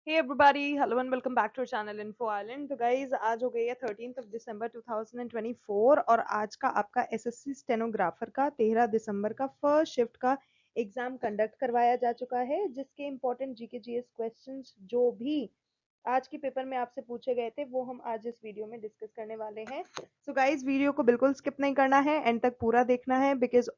Hey everybody, hello and welcome back to our channel Info Island। तो guys आज हो गई है 13 दिसंबर 2024 और आज का आपका एसएससी स्टेनोग्राफर का 13 दिसंबर का फर्स्ट शिफ्ट का एग्जाम कंडक्ट करवाया जा चुका है, जिसके इंपॉर्टेंट जीके जीएस क्वेश्चंस जो भी आज के पेपर में आपसे पूछे गए थे वो हम आज इस वीडियो में डिस्कस करने वाले हैं। सो गाइज वीडियो को बिल्कुल स्किप नहीं करना है, एंड तक पूरा देखना है, because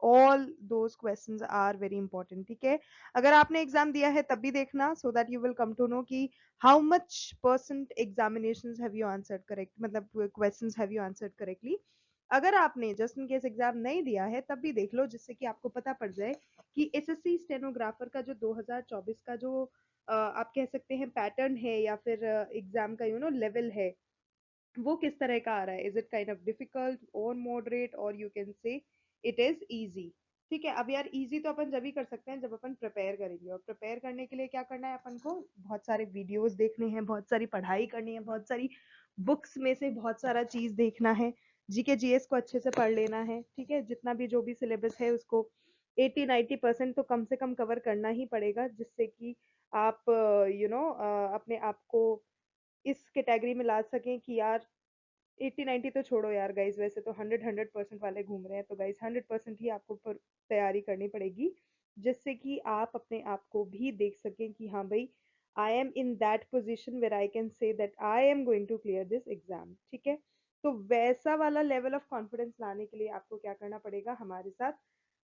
all those questions are very important. ठीक है, अगर आपने एग्जाम दिया है तब भी देखना, so that you will come to know कि how much percent examinations have you answered correct, मतलब questions have you answered correctly. अगर आपने जस्ट इन केस एग्जाम नहीं दिया है तब भी देख लो, जिससे कि आपको पता पड़ जाए कि एसएससी स्टेनोग्राफर का जो 2024 का जो आप कह सकते हैं पैटर्न है या फिर एग्जाम का लेवल है, वो किस तरह का आ रहा है। Is it kind of difficult और मॉडरेट, और you can say it is easy. ठीक है, अब यार इजी तो अपन जब ही कर सकते हैं जब अपन प्रिपेयर करेंगे, और प्रिपेयर करने के लिए क्या करना है अपन को, बहुत सारे वीडियोस देखने हैं, बहुत सारी पढ़ाई करनी है, बहुत सारी बुक्स में से बहुत सारा चीज देखना है, जीके जीएस को अच्छे से पढ़ लेना है। ठीक है, जितना भी जो भी सिलेबस है उसको 80-90% तो कम से कम कवर करना ही पड़ेगा, जिससे कि आप अपने आप को इस कैटेगरी में ला सकें कि यार 80-90 तो छोड़ो यार गाइज, वैसे तो 100% वाले घूम रहे हैं, तो गाइज 100% ही आपको तैयारी करनी पड़ेगी, जिससे कि आप अपने आप को भी देख सकें कि हाँ भाई, I am in that position where I can say that I am going to clear this exam. ठीक है, तो वैसा वाला लेवल ऑफ कॉन्फिडेंस लाने के लिए आपको क्या करना पड़ेगा, हमारे साथ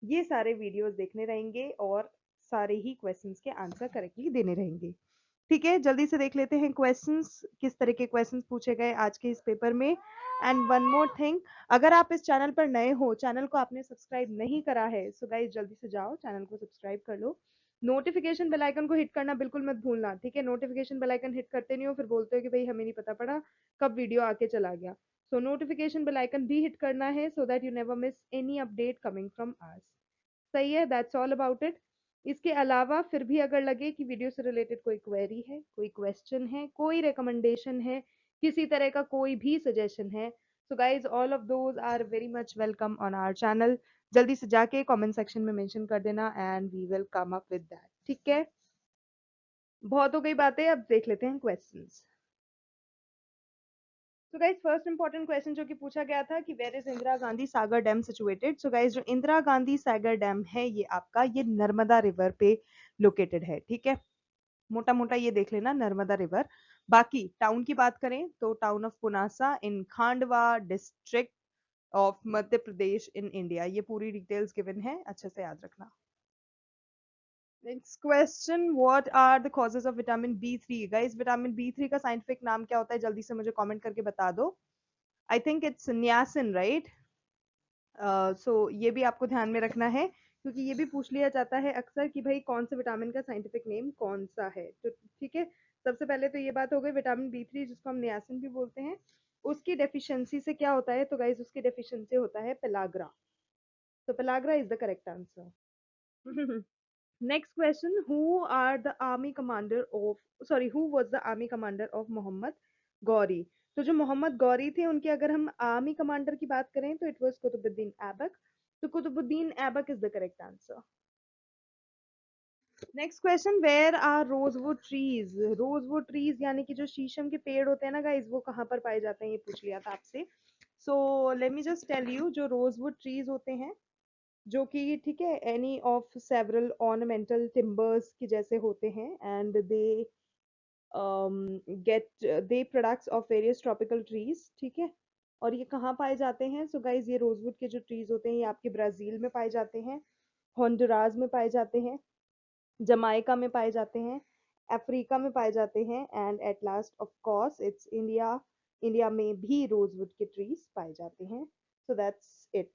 ये सारे वीडियोस देखने रहेंगे और सारे ही क्वेश्चंस के आंसर करेक्टली देने रहेंगे। ठीक है, जल्दी से देख लेते हैं क्वेश्चंस, किस तरह के क्वेश्चंस पूछे गए आज के इस पेपर में। एंड वन मोर थिंग, अगर आप इस चैनल पर नए हो, चैनल को आपने सब्सक्राइब नहीं करा है, सो गाइस जल्दी से जाओ चैनल को सब्सक्राइब कर लो। नोटिफिकेशन बेल आइकन को हिट करना बिल्कुल मत भूलना। ठीक है, नोटिफिकेशन बेल आइकन हिट करते नहीं हो, फिर बोलते हो कि भाई हमें नहीं पता पड़ा कब वीडियो आके चला गया। सो नोटिफिकेशन बेल आइकन भी हिट करना है, so that you never miss any update coming from us. सही है, दैट्स ऑल अबाउट इट। इसके अलावा फिर भी अगर लगे कि वीडियो से रिलेटेड कोई क्वेरी है, कोई क्वेश्चन है, कोई रिकमेंडेशन है, किसी तरह का कोई भी सजेशन है, so guys all of those are very much welcome on our channel. जल्दी से जाके कमेंट सेक्शन में मेंशन कर देना and we will come up with that. ठीक है, बहुत हो गई बातें, अब देख लेते हैं questions. So guys first important question जो कि पूछा गया था कि where is Indira Gandhi Sagar dam situated. So guys जो इंदिरा गांधी सागर डैम है ये आपका ये नर्मदा रिवर पे लोकेटेड है। ठीक है, मोटा मोटा ये देख लेना नर्मदा रिवर। बाकी टाउन की बात करें तो town of Punasa in Khandwa district of Madhya Pradesh in India, ये पूरी डिटेल्स गिवन है, अच्छे से याद रखना। Next question, what are the causes of vitamin B three. Guys vitamin B three का साइंटिफिक नाम क्या होता है, जल्दी से मुझे कमेंट करके बता दो। I think it's niacin, right. So ये भी आपको ध्यान में रखना है, क्योंकि ये भी पूछ लिया जाता है अक्सर कि भाई कौन से विटामिन का साइंटिफिक नेम कौन सा है। तो ठीक है, सबसे पहले तो ये बात हो गई विटामिन बी थ्री, जिसको हम नियासिन भी बोलते हैं, उसकी डेफिशिएंसी से क्या होता है, तो गाइज उसकी डेफिशिएंसी होता है पेलाग्रा। तो pellagra is the correct answer. Next question, who was the army commander of Mohammad Ghori. तो जो मोहम्मद गौरी थे उनके अगर हम आर्मी कमांडर की बात करें तो इट वाज कुतुबुद्दीन ऐबक। तो Qutubuddin Aibak is the correct answer. Next question, where are rosewood trees. Rosewood trees यानी कि जो शीशम के पेड़ होते हैं ना गाइज, वो कहाँ पर पाए जाते हैं, ये पूछ लिया था आपसे। So let me just tell you, जो रोजवुड ट्रीज होते हैं, जो कि ठीक है any of several ornamental timbers के जैसे होते हैं, and they get they products of various tropical trees. ठीक है, और ये कहाँ पाए जाते हैं, सो गाइज ये रोजवुड के जो ट्रीज होते हैं ये आपके ब्राजील में पाए जाते हैं, होंडुरास में पाए जाते हैं, जमाइका में पाए जाते हैं, अफ्रीका में पाए जाते हैं, and at last of course it's India. India में भी रोजवुड के ट्रीज पाए जाते हैं। So that's it.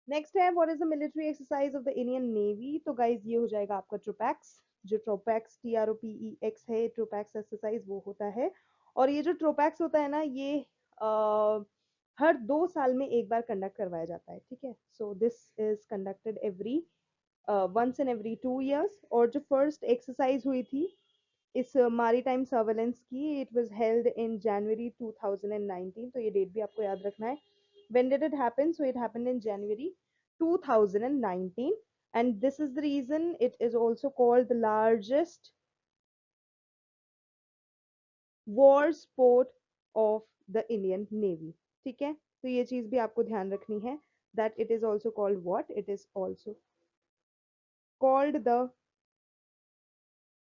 नेक्स्ट है, what is the military exercise of the Indian navy. तो गाइज ये हो जाएगा आपका ट्रोपैक्स। जो ट्रोपैक्स TROPEX है, ट्रोपैक्स एक्सरसाइज वो होता है। और ये जो ट्रोपैक्स होता है ना, ये हर 2 साल में एक बार कंडक्ट करवाया जाता है। ठीक है, so this is conducted every once in every 2 years। और जो फर्स्ट एक्सरसाइज हुई थी इस मारी टाइम सर्वेलेंस की, इट वाज हेल्ड इन जनवरी 2019। तो ये डेट भी आपको याद रखना है। When did it happen? So it happened in January 2019, and this is the reason it is also called the largest war sport of the Indian Navy. ठीक है, तो ये चीज भी आपको ध्यान रखनी है, that it is also called what? It is also called the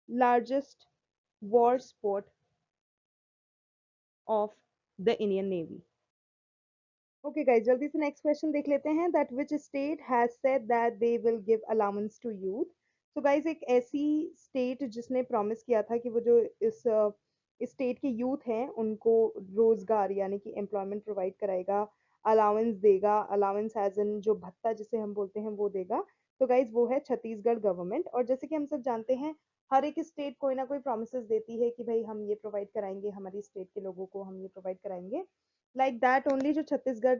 largest war sport of the Indian Navy. Okay guys, जल्दी से नेक्स्ट क्वेश्चन देख लेते हैं, that which state has said that they will give allowance to youth. तो guys, एक ऐसी state जिसने promise किया था कि वो जो इस स्टेट के यूथ हैं उनको रोजगार यानी कि एम्प्लॉयमेंट प्रोवाइड कराएगा, अलाउंस देगा, अलाउंस एज इन जो भत्ता जिसे हम बोलते हैं वो देगा। तो गाइज वो है छत्तीसगढ़ गवर्नमेंट। और जैसे कि हम सब जानते हैं, हर एक स्टेट कोई ना कोई प्रोमिस देती है कि भाई हम ये प्रोवाइड कराएंगे, हमारी स्टेट के लोगों को हम ये प्रोवाइड कराएंगे। लाइक दैट ओनली जो छत्तीसगढ़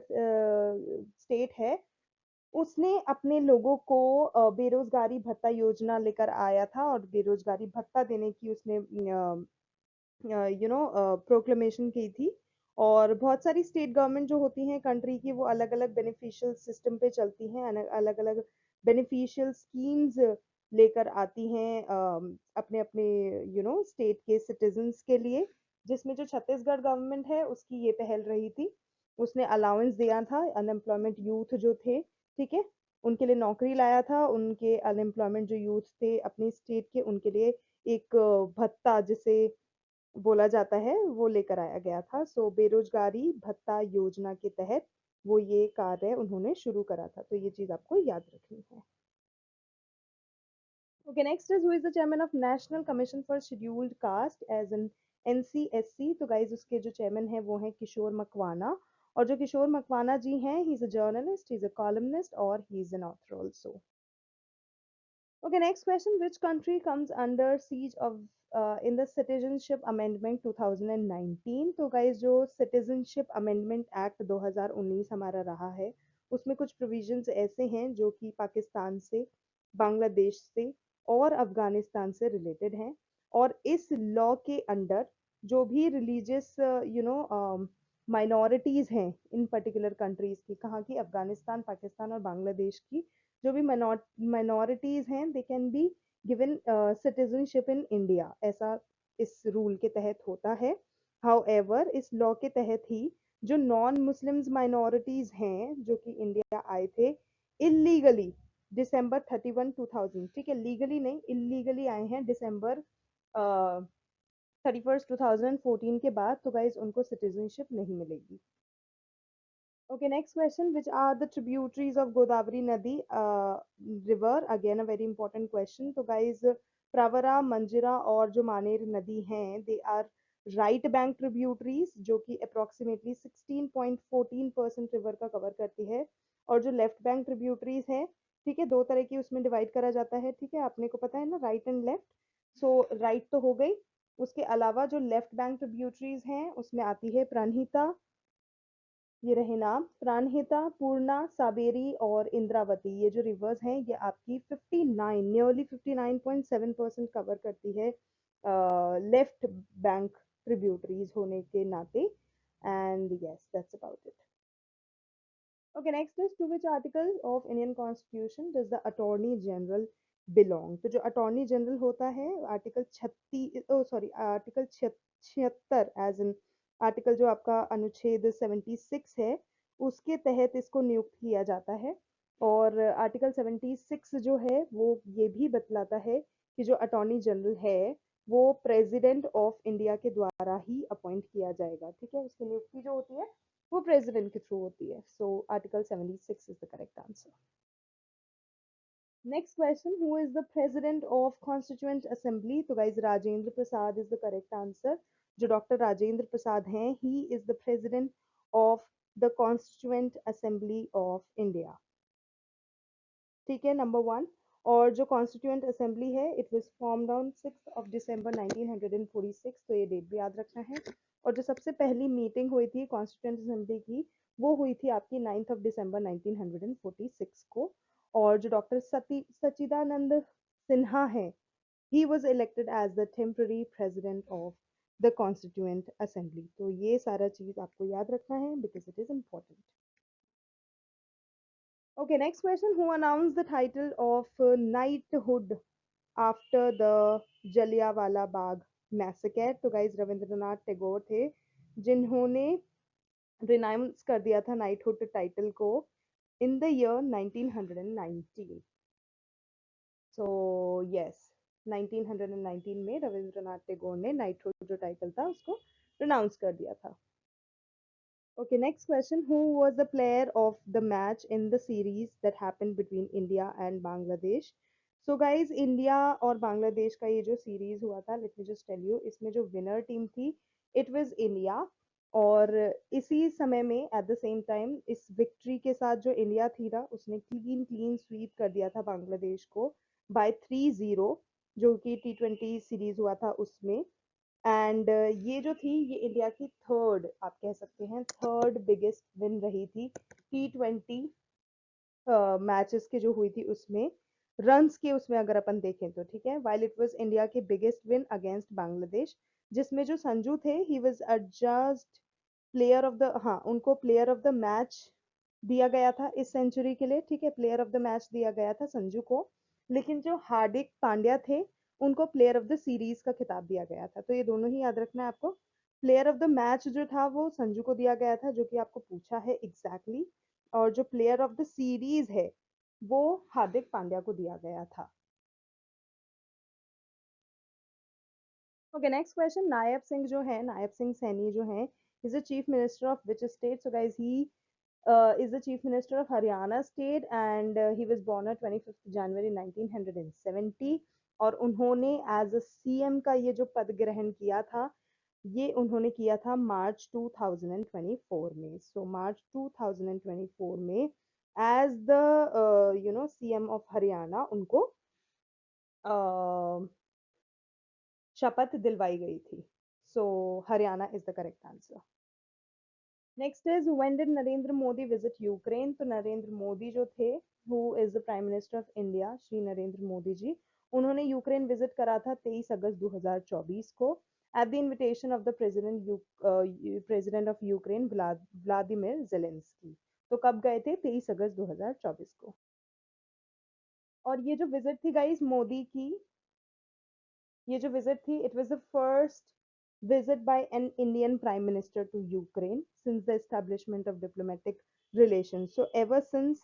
स्टेट है, उसने अपने लोगों को बेरोजगारी भत्ता योजना लेकर आया था और बेरोजगारी भत्ता देने की उसने प्रोक्लेमेशन की थी। और बहुत सारी स्टेट गवर्नमेंट जो होती हैं कंट्री की, वो अलग अलग बेनिफिशियल सिस्टम पे चलती हैं, अलग अलग बेनिफिशियल स्कीम्स लेकर आती हैं अपने अपने स्टेट के सिटीजन्स के लिए, जिसमें जो छत्तीसगढ़ गवर्नमेंट है उसकी ये पहल रही थी। उसने अलाउंस दिया था अनएम्प्लॉयमेंट यूथ जो थे, ठीक है, उनके लिए नौकरी लाया था, उनके अनएम्प्लॉयमेंट जो यूथ थे अपनी स्टेट के, उनके लिए एक भत्ता जिसे बोला जाता है वो लेकर आया गया था। सो बेरोजगारी भत्ता योजना के तहत वो ये कार्य उन्होंने शुरू करा था, तो ये चीज आपको याद रखनी है। Okay, next is who is the chairman of national commission for scheduled caste as an NCSC. तो गाइज उसके जो चेयरमैन है वो है किशोर मकवाना। और जो किशोर मकवाना जी हैं, he is a journalist, he is a columnist और he is an author also. Okay, next question. Which country comes under siege of in the Citizenship Amendment 2019? तो guys, जो Citizenship Amendment Act 2019 हमारा रहा है, उसमें कुछ provisions ऐसे हैं जो कि पाकिस्तान से, बांग्लादेश से और अफगानिस्तान से रिलेटेड हैं। और इस लॉ के अंडर जो भी रिलीजियस माइनॉरिटीज हैं इन पर्टिकुलर कंट्रीज की, कहाँ की? अफगानिस्तान, पाकिस्तान और बांग्लादेश की जो भी माइनॉरिटीज हैं, they can be given citizenship in India, ऐसा इस रूल के तहत होता है। हाउएवर इस लॉ के तहत ही जो नॉन मुस्लिम्स माइनॉरिटीज हैं जो कि इंडिया आए थे इलीगली दिसंबर 31 2000, ठीक है, लीगली नहीं, इलीगली आए हैं दिसंबर 31 2014 के बाद, तो गाइज उनको सिटीजनशिप नहीं मिलेगी। Okay, next question. Which are the tributaries of Godavari Nadi river? Again, a very important question. So, guys, Pravara, Manjira और जो मानेर नदी हैं, they are right bank tributaries जो कि approximately 16.14% river का cover करती है। और जो left bank tributaries हैं, ठीक है, दो तरह की उसमें divide करा जाता है, ठीक है, आपने को पता है ना, right and left। So, right तो हो गई, उसके अलावा जो left bank tributaries हैं उसमें आती है प्राणहिता, ये रहे नाम, प्राणहिता, पूर्णा, साबेरी और इंद्रावती। ये जो रिवर्स हैं ये आपकी 59 नियरली 59.7% कवर करती है लेफ्ट बैंक ट्रिब्यूटरीज होने के नाते। And yes, that's about it. Okay, next is to which article of Indian constitution does the attorney general belong? तो जो अटॉर्नी जनरल होता है, article 36, oh sorry, article 76 as in article जो आपका अनुच्छेद 76 है, उसके तहत इसको नियुक्त किया जाता है। और आर्टिकल 76 जो है वो ये भी बतलाता है कि जो अटॉर्नी जनरल है वो प्रेसिडेंट ऑफ इंडिया के द्वारा ही अपॉइंट किया जाएगा, ठीक है, उसकी नियुक्ति जो होती है वो प्रेसिडेंट के थ्रू होती है। So article 76 is the correct answer. Next question, who is the president of constituent assembly? तो guys Rajendra Prasad is the correct answer. जो डॉक्टर राजेंद्र प्रसाद हैं, he is the president of the constituent assembly of India, ठीक है, number one. और जो कॉन्स्टिट्यूएंट असेंबली है, it was formed on 6 December 1946, तो ये डेट भी याद रखना है। और जो सबसे पहली मीटिंग हुई थी कॉन्स्टिट्यूएंट असेंबली की, वो हुई थी आपकी 9 दिसंबर 1946 को। और जो डॉक्टर सचिदानंद सिन्हा है, he was elected as the temporary president of the constituent assembly. तो ये सारा चीज आपको याद रखना है because it is important. Okay, next question. Who announced the title of knighthood after the Jallianwala Bagh massacre? तो guys रविंद्रनाथ टैगोर थे जिन्होंने रिनाउंस कर दिया था नाइटहुड टाइटल को in the year 1919. So yes, 1919 में रविंद्रनाथ टैगोर ने नाइटहुड जो टाइटल था उसको रिनाउंस कर दिया था. Okay, next question. Who was the player of the match in the series that happened between India and Bangladesh? So guys, India और बांग्लादेश का ये जो सीरीज हुआ था, let me just tell you, इसमें जो विनर टीम थी, it was India. और इसी समय में at the same time इस विक्ट्री के साथ जो इंडिया थी ना, उसने क्लीन स्वीप कर दिया था बांग्लादेश को by 3-0, जो कि T20 सीरीज हुआ था उसमें. एंड ये जो थी ये इंडिया की थर्ड, आप कह सकते हैं थर्ड बिगेस्ट विन रही थी T20 मैचेस की जो हुई थी उसमें, रन्स के उसमें अगर अपन देखें तो. ठीक है, वाइल इट वाज इंडिया के बिगेस्ट विन अगेंस्ट बांग्लादेश, जिसमें जो संजू थे he was adjust player of the, हाँ उनको प्लेयर ऑफ द मैच दिया गया था इस सेंचुरी के लिए. ठीक है, प्लेयर ऑफ द मैच दिया गया था संजू को, लेकिन जो हार्दिक पांड्या थे उनको प्लेयर ऑफ द सीरीज का खिताब दिया गया था. तो ये दोनों ही याद रखना है आपको. प्लेयर ऑफ द मैच जो था वो संजू को दिया गया था, जो कि आपको पूछा है एग्जैक्टली exactly. और जो प्लेयर ऑफ द सीरीज है वो हार्दिक पांड्या को दिया गया था. Okay, next question. Nayab Singh जो है, नायब सिंह सैनी जो है, is the chief minister of which state? So guys he is the Chief Minister of Haryana State and he was born on 25th January 1970. और उन्होंने एज अ सीएम का ये जो पद ग्रहण किया था ये उन्होंने किया था मार्च 2024 में. सो मार्च 2024 में as the CM of Haryana उनको शपथ दिलवाई गई थी. So Haryana is the correct answer. Next is when did Narendra Modi visit Ukraine? तो नरेंद्र मोदी जो थे, who is the prime minister of India, Shri Narendra Modi ji, उन्होंने यूक्रेन विजिट करा था 23 अगस्त 2024 को at the invitation of the president of Ukraine Vladimir Zelensky. तो कब गए थे? 23 अगस्त 2024 को. और ये जो विजिट थी गाइस मोदी की, ये जो विजिट थी, it was the first visit by an Indian Prime Minister to Ukraine since the establishment of diplomatic relations. So ever since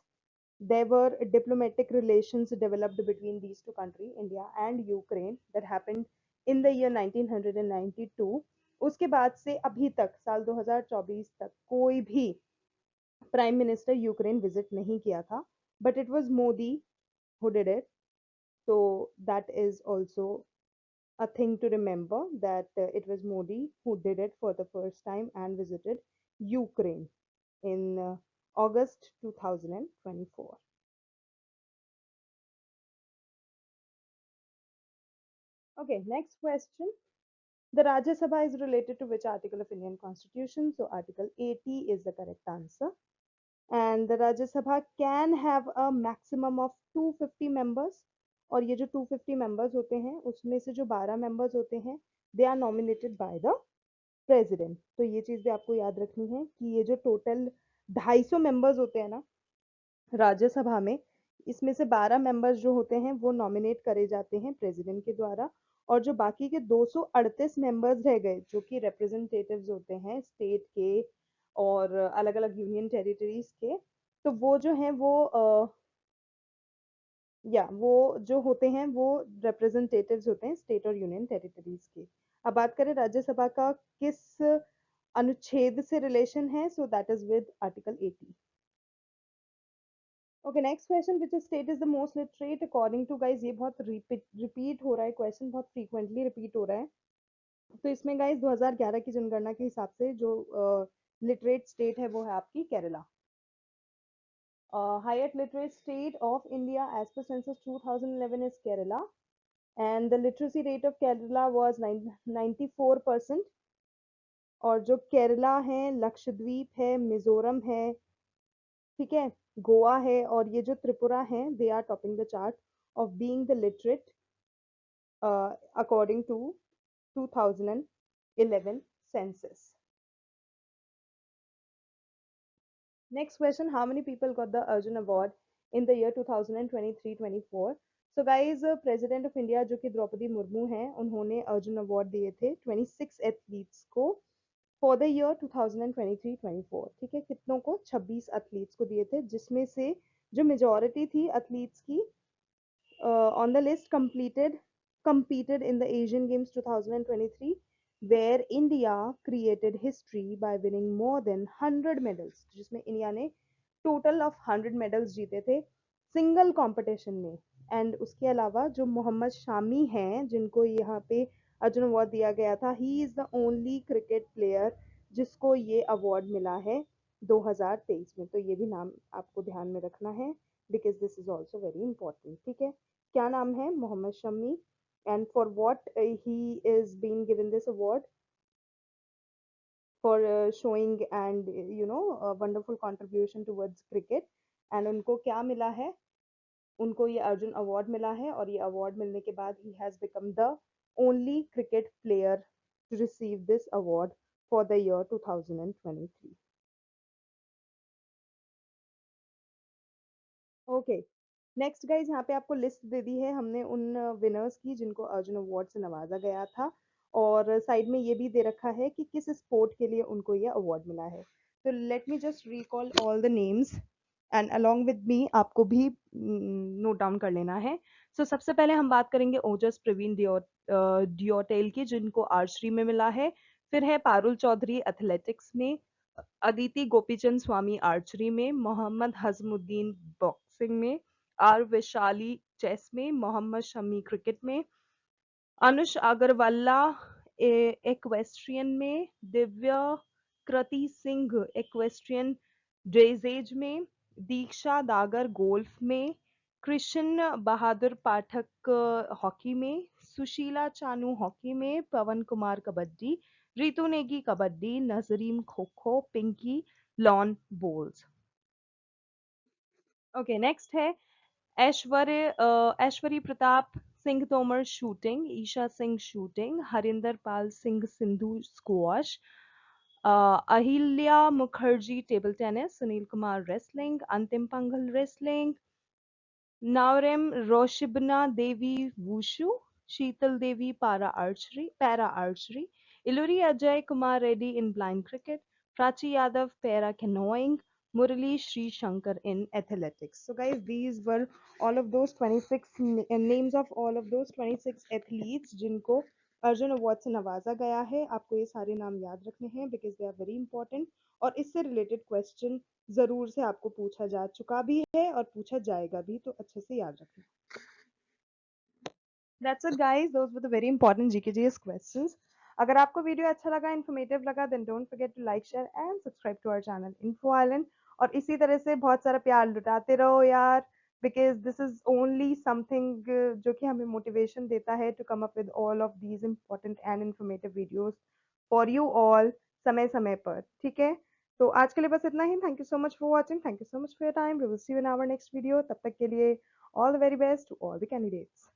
there were diplomatic relations developed between these two countries, India and Ukraine, that happened in the year 1992. उसके बाद से अभी तक साल 2024 तक कोई भी prime minister Ukraine visit नहीं किया था, but it was Modi who did it. So that is also a thing to remember, that it was Modi who did it for the first time and visited Ukraine in August 2024. Okay, next question. The Rajya Sabha is related to which article of Indian Constitution? So Article 80 is the correct answer. And the Rajya Sabha can have a maximum of 250 members. और ये जो 250 members होते हैं उसमें से जो 12 members होते हैं they are nominated by the president. तो ये चीज भी आपको याद रखनी है कि ये जो टोटल 250 मेंबर्स होते हैं ना राज्यसभा में, इसमें से 12 मेंबर्स जो होते हैं वो नॉमिनेट करे जाते हैं प्रेसिडेंट के द्वारा, और जो बाकी के 238 मेंबर्स रह गए जो कि रिप्रेजेंटेटिव्स होते हैं स्टेट के और अलग अलग यूनियन टेरिटरीज के, तो वो जो हैं वो या वो जो होते हैं वो रिप्रेजेंटेटिव्स होते हैं स्टेट और यूनियन टेरिटरीज के. अब बात करें राज्यसभा का किस अनुच्छेद से रिलेशन है, so that is with article 80. Okay, next question. Which state is the most literate according to? Guys ये बहुत रिपीट हो रहा है क्वेश्चन, बहुत फ्रीक्वेंटली रिपीट हो रहा है. तो इसमें गाइज 2011 की जनगणना के हिसाब से जो लिटरेट स्टेट है वो है आपकी Kerala. Highest literate state of India as per census 2011 is Kerala, and the literacy rate of Kerala was 94%. और जो केरला है, लक्षद्वीप है, मिजोरम है, ठीक है, गोवा है और ये जो त्रिपुरा है, they are topping the chart of being the literate according to 2011 census. Next question. How many people got the Arjun Award in the year 2023-24. So guys, president of India जो कि द्रौपदी मुर्मू हैं, उन्होंने अर्जुन अवार्ड दिए थे 26 एथलीट्स को for the year 2023-24। ठीक है, कितनों को? 26 एथलीट्स को दिए थे, जिसमें से जो मेजोरिटी थी एथलीट्स की on the list competed in the Asian Games 2023, where India created history by winning more than 100 medals, जिसमें इंडिया ने टोटल ऑफ 100 मेडल्स जीते थे सिंगल कंपटीशन में। एंड उसके अलावा जो मोहम्मद शामी हैं, जिनको यहाँ पे अर्जुन अवार्ड दिया गया था, he is the only cricket player जिसको ये अवार्ड मिला है 2023 में। तो ये भी नाम आपको ध्यान में रखना है, because this is also very important. ठीक है, क्या नाम है? Mohammed Shami. And for what he is being given this award? For showing and wonderful contribution towards cricket. And उनको क्या मिला है? उनको ये अर्जुन अवार्ड मिला है, और ये अवार्ड मिलने के बाद he has become the only cricket player to receive this award for the year 2023। Okay, next guys, यहाँ पे आपको लिस्ट दे दी है हमने उन विनर्स की जिनको अर्जुन अवार्ड से नवाजा गया था, और साइड में ये भी दे रखा है कि किस स्पोर्ट के लिए उनको ये अवार्ड मिला है। तो let me just recall all the names, and along with me आपको भी नोट डाउन कर लेना है। सो सबसे पहले हम बात करेंगे ओजस प्रवीण डियोटेल की, जिनको आर्चरी में मिला है। फिर है पारुल चौधरी एथलेटिक्स में, अदिति गोपीचंद स्वामी आर्चरी में, मोहम्मद हजमुद्दीन बॉक्सिंग में, आर वैशाली चेस में, मोहम्मद शमी क्रिकेट में, अनुष अग्रवाला एक्वेस्ट्रियन में, दिव्या कृति सिंह एक्वेस्ट्रियन ड्रेजेज में, दीक्षा दागर गोल्फ में, कृष्ण बहादुर पाठक हॉकी में, सुशीला चानू हॉकी में, पवन कुमार कबड्डी, रितु नेगी कबड्डी, नजरीम kho kho, Pinki lawn bowls. Okay, next है Aishwary Pratap Singh Tomar shooting, Esha Singh shooting, Harinder Pal Singh Sindhu squash, Ahilya Mukherjee table tennis, Sunil Kumar wrestling, Antim Panghal wrestling, Naorem Roshibina Devi wushu, Sheetal Devi para archery, Illuri Ajay Kumar Reddy in blind cricket, Prachi Yadav para canoeing, Murali Sri Shankar in athletics. So guys, these were all of those 26 names of all of those 26 athletes जिनको Arjun award से नवाजा गया है। आपको ये सारे नाम याद रखने हैं because they are very important, और इससे रिलेटेड क्वेश्चन जरूर से आपको पूछा जा चुका भी है और पूछा जाएगा भी, तो अच्छे से याद रखना। That's it guys, those were the very important GKGS questions. अगर आपको वीडियो अच्छा लगा, इन्फॉर्मेटिव लगा, then don't forget to like, share and subscribe to our channel Info Island. और इसी तरह से बहुत सारा प्यार लुटाते रहो यार, because this is only something जो कि हमें motivation देता है to come up with all of these important and informative videos for you all समय समय पर। ठीक है, तो आज के लिए बस इतना ही। Thank you so much for watching, thank you so much for your time, we will see you in our next video. तब तक के लिए all the very best to all the candidates.